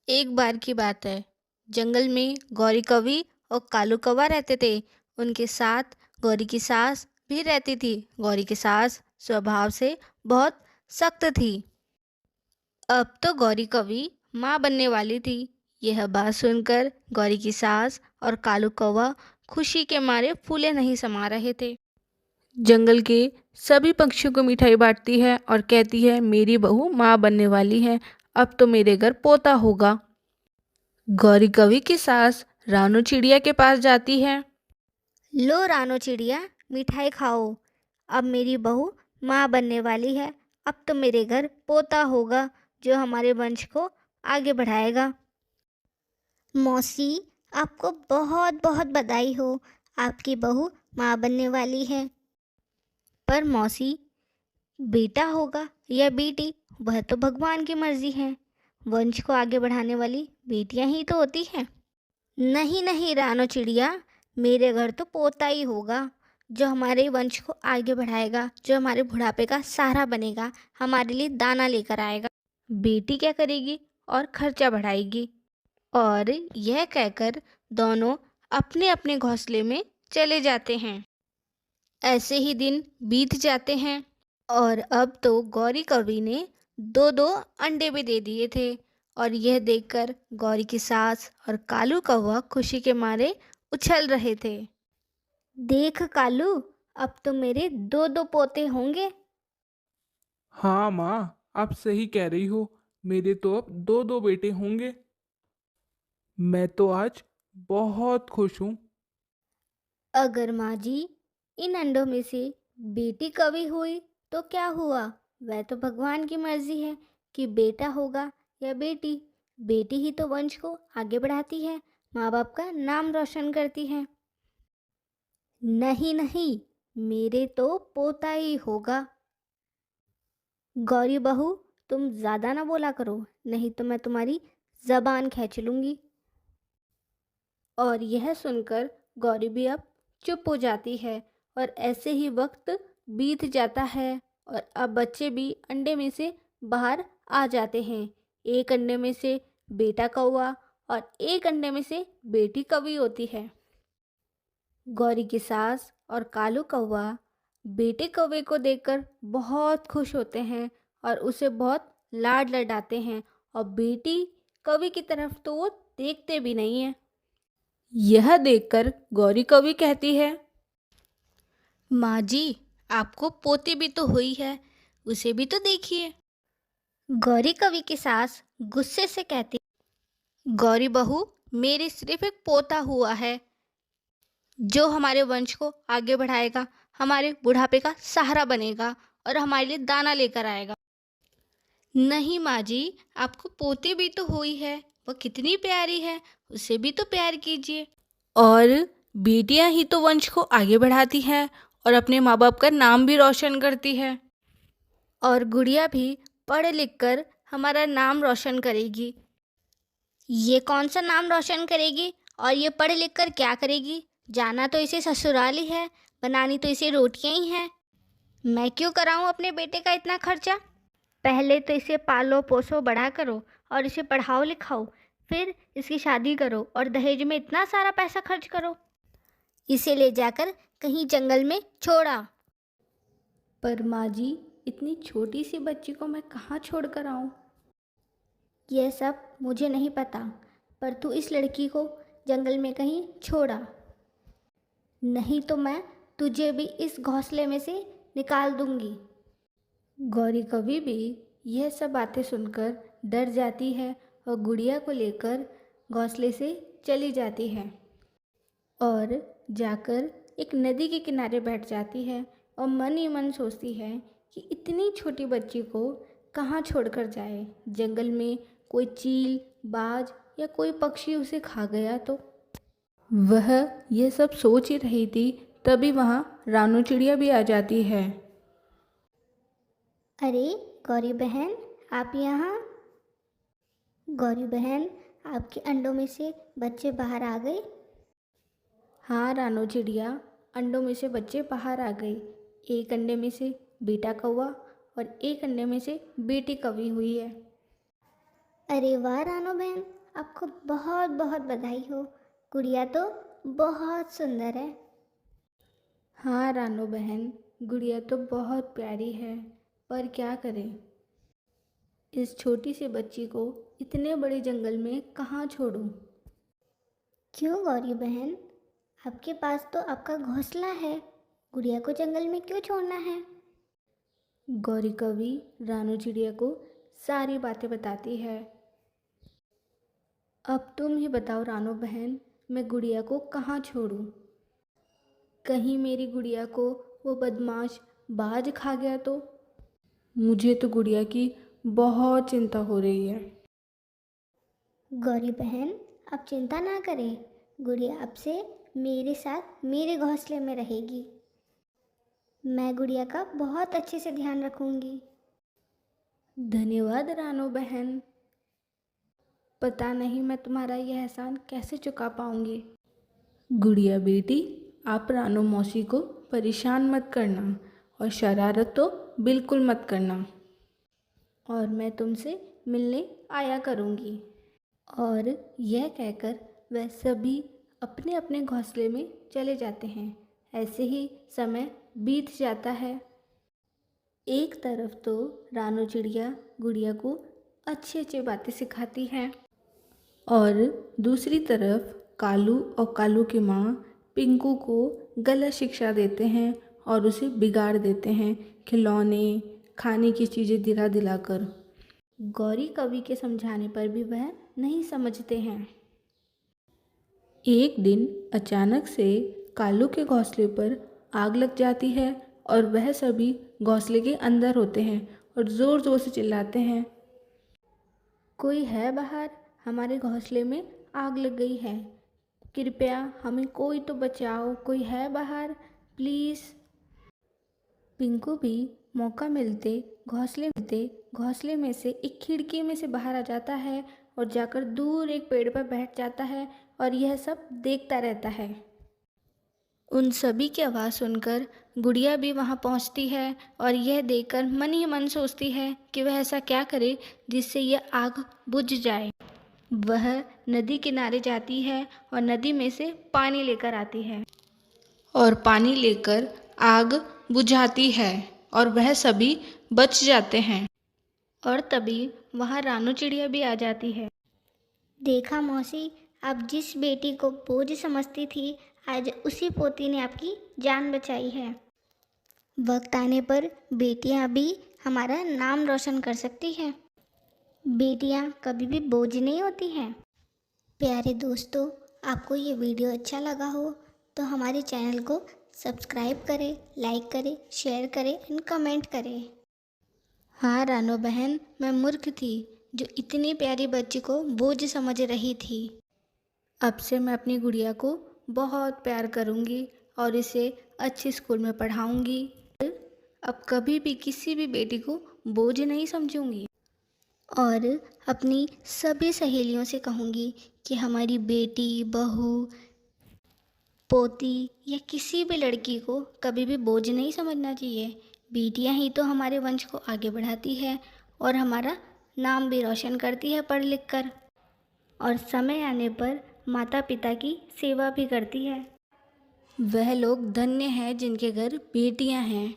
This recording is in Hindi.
एक बार की बात है। जंगल में गौरी कवि और कालू कौवा रहते थे। उनके साथ गौरी की सास भी रहती थी। गौरी की सास स्वभाव से बहुत सख्त थी। अब तो गौरी कवि माँ बनने वाली थी। यह बात सुनकर गौरी की सास और कालू कौवा खुशी के मारे फूले नहीं समा रहे थे। जंगल के सभी पक्षियों को मिठाई बांटती है और कहती है, मेरी बहू माँ बनने वाली है। अब तो मेरे घर पोता होगा। गौरी कवि की सास रानू चिड़िया के पास जाती है। लो रानो चिड़िया, मिठाई खाओ। अब मेरी बहू माँ बनने वाली है। अब तो मेरे घर पोता होगा जो हमारे वंश को आगे बढ़ाएगा। मौसी, आपको बहुत बहुत बधाई हो। आपकी बहू माँ बनने वाली है। पर मौसी, बेटा होगा या बेटी, वह तो भगवान की मर्जी है। वंश को आगे बढ़ाने वाली बेटियां ही तो होती हैं। नहीं नहीं रानो चिड़िया, मेरे घर तो पोता ही होगा जो हमारे वंश को आगे बढ़ाएगा, जो हमारे बुढ़ापे का सहारा बनेगा, हमारे लिए दाना लेकर आएगा। बेटी क्या करेगी और खर्चा बढ़ाएगी। और यह कहकर दोनों अपने अपने घोंसले में चले जाते हैं। ऐसे ही दिन बीत जाते हैं और अब तो गौरी कवि ने दो दो अंडे भी दे दिए थे। और यह देखकर गौरी की सास और कालू कौवा खुशी के मारे उछल रहे थे। देख कालू, अब तो मेरे दो दो पोते होंगे। हाँ माँ, आप सही कह रही हो। मेरे तो अब दो दो बेटे होंगे। मैं तो आज बहुत खुश हूँ। अगर माँ जी, इन अंडों में से बेटी कवि हुई तो क्या हुआ। वह तो भगवान की मर्जी है कि बेटा होगा या बेटी। बेटी ही तो वंश को आगे बढ़ाती है, माँ बाप का नाम रोशन करती है। नहीं नहीं, मेरे तो पोता ही होगा। गौरी बहू, तुम ज़्यादा ना बोला करो, नहीं तो मैं तुम्हारी ज़बान खींच लूँगी। और यह सुनकर गौरी भी अब चुप हो जाती है। और ऐसे ही वक्त बीत जाता है और अब बच्चे भी अंडे में से बाहर आ जाते हैं। एक अंडे में से बेटा कौवा और एक अंडे में से बेटी कौवी होती है। गौरी की सास और कालू कौवा बेटे कौवे को देखकर बहुत खुश होते हैं और उसे बहुत लाड लडाते हैं। और बेटी कौवी की तरफ तो वो देखते भी नहीं है। यह देखकर गौरी कवि कहती है, माँ जी, आपको पोती भी तो हुई है, उसे भी तो देखिए। गौरी कवि की सास गुस्से से कहती, गौरी बहू, मेरे सिर्फ एक पोता हुआ है जो हमारे वंश को आगे बढ़ाएगा, हमारे बुढ़ापे का सहारा बनेगा और हमारे लिए दाना लेकर आएगा। नहीं माँ जी, आपको पोती भी तो हुई है, वह कितनी प्यारी है, उसे भी तो प्यार कीजिए। और बेटियां ही तो वंश को आगे बढ़ाती हैं और अपने माँ बाप का नाम भी रोशन करती है। और गुड़िया भी पढ़ लिख कर हमारा नाम रोशन करेगी। ये कौन सा नाम रोशन करेगी और ये पढ़ लिख कर क्या करेगी। जाना तो इसे ससुराल ही है, बनानी तो इसे रोटियां ही हैं। मैं क्यों कराऊं अपने बेटे का इतना खर्चा। पहले तो इसे पालो पोसो बड़ा करो और इसे पढ़ाओ लिखाओ, फिर इसकी शादी करो और दहेज में इतना सारा पैसा खर्च करो। इसे ले जाकर कहीं जंगल में छोड़ा। पर माँ जी, इतनी छोटी सी बच्ची को मैं कहाँ छोड़ कर आऊँ। यह सब मुझे नहीं पता, पर तू इस लड़की को जंगल में कहीं छोड़ा, नहीं तो मैं तुझे भी इस घोंसले में से निकाल दूंगी। गौरी कवि भी यह सब बातें सुनकर डर जाती है और गुड़िया को लेकर घोंसले से चली जाती है और जाकर एक नदी के किनारे बैठ जाती है और मन ही मन सोचती है कि इतनी छोटी बच्ची को कहाँ छोड़कर जाए। जंगल में कोई चील, बाज या कोई पक्षी उसे खा गया तो। वह यह सब सोच ही रही थी, तभी वहाँ रानू चिड़िया भी आ जाती है। अरे गौरी बहन, आप यहाँ। गौरी बहन, आपके अंडों में से बच्चे बाहर आ गए। हाँ रानू चिड़िया, अंडों में से बच्चे बाहर आ गए। एक अंडे में से बेटा कौवा और एक अंडे में से बेटी कौवी हुई है। अरे वाह रानो बहन, आपको बहुत बहुत बधाई हो। गुड़िया तो बहुत सुंदर है। हाँ रानो बहन, गुड़िया तो बहुत प्यारी है, पर क्या करें, इस छोटी सी बच्ची को इतने बड़े जंगल में कहाँ छोड़ूं। क्यों गौरी बहन, आपके पास तो आपका घोंसला है, गुड़िया को जंगल में क्यों छोड़ना है? गौरी कवि रानू चिड़िया को सारी बातें बताती है। अब तुम ही बताओ रानो बहन, मैं गुड़िया को कहाँ छोड़ूं? कहीं मेरी गुड़िया को वो बदमाश बाज खा गया तो? मुझे तो गुड़िया की बहुत चिंता हो रही है। गौरी बहन, आप चिंता ना करें, गुड़िया अब से मेरे साथ मेरे घोंसले में रहेगी। मैं गुड़िया का बहुत अच्छे से ध्यान रखूंगी। धन्यवाद रानो बहन, पता नहीं मैं तुम्हारा यह एहसान कैसे चुका पाऊंगी। गुड़िया बेटी, आप रानो मौसी को परेशान मत करना और शरारत तो बिल्कुल मत करना, और मैं तुमसे मिलने आया करूंगी। और यह कहकर वह सभी अपने अपने घोंसले में चले जाते हैं। ऐसे ही समय बीत जाता है। एक तरफ तो रानो चिड़िया गुड़िया को अच्छी अच्छी बातें सिखाती है, और दूसरी तरफ कालू और कालू की माँ पिंकू को गलत शिक्षा देते हैं और उसे बिगाड़ देते हैं, खिलौने खाने की चीज़ें दिला दिलाकर। गौरी कवि के समझाने पर भी वह नहीं समझते हैं। एक दिन अचानक से कालू के घोंसले पर आग लग जाती है और वह सभी घोंसले के अंदर होते हैं और ज़ोर ज़ोर से चिल्लाते हैं, कोई है बाहर, हमारे घोंसले में आग लग गई है, कृपया हमें कोई तो बचाओ, कोई है बाहर प्लीज़। पिंकू भी मौका मिलते घोंसले में से एक खिड़की में से बाहर आ जाता है और जाकर दूर एक पेड़ पर बैठ जाता है और यह सब देखता रहता है। उन सभी की आवाज़ सुनकर गुड़िया भी वहाँ पहुँचती है और यह देखकर मन ही मन सोचती है कि वह ऐसा क्या करे जिससे यह आग बुझ जाए। वह नदी किनारे जाती है और नदी में से पानी लेकर आती है और पानी लेकर आग बुझाती है और वह सभी बच जाते हैं। और तभी वहाँ रानू चिड़िया भी आ जाती है। देखा मौसी, आप जिस बेटी को बोझ समझती थी, आज उसी पोती ने आपकी जान बचाई है। वक्त आने पर बेटियां भी हमारा नाम रोशन कर सकती हैं। बेटियां कभी भी बोझ नहीं होती हैं। प्यारे दोस्तों, आपको ये वीडियो अच्छा लगा हो तो हमारे चैनल को सब्सक्राइब करें, लाइक करें, शेयर करें एंड कमेंट करें। हाँ रानो बहन, मैं मूर्ख थी जो इतनी प्यारी बच्ची को बोझ समझ रही थी। अब से मैं अपनी गुड़िया को बहुत प्यार करूँगी और इसे अच्छे स्कूल में पढ़ाऊँगी। अब कभी भी किसी भी बेटी को बोझ नहीं समझूंगी। और अपनी सभी सहेलियों से कहूँगी कि हमारी बेटी, बहू, पोती या किसी भी लड़की को कभी भी बोझ नहीं समझना चाहिए। बेटियां ही तो हमारे वंश को आगे बढ़ाती है और हमारा नाम भी रोशन करती है पढ़ लिख कर, और समय आने पर माता पिता की सेवा भी करती है। वह लोग धन्य हैं जिनके घर बेटियां हैं।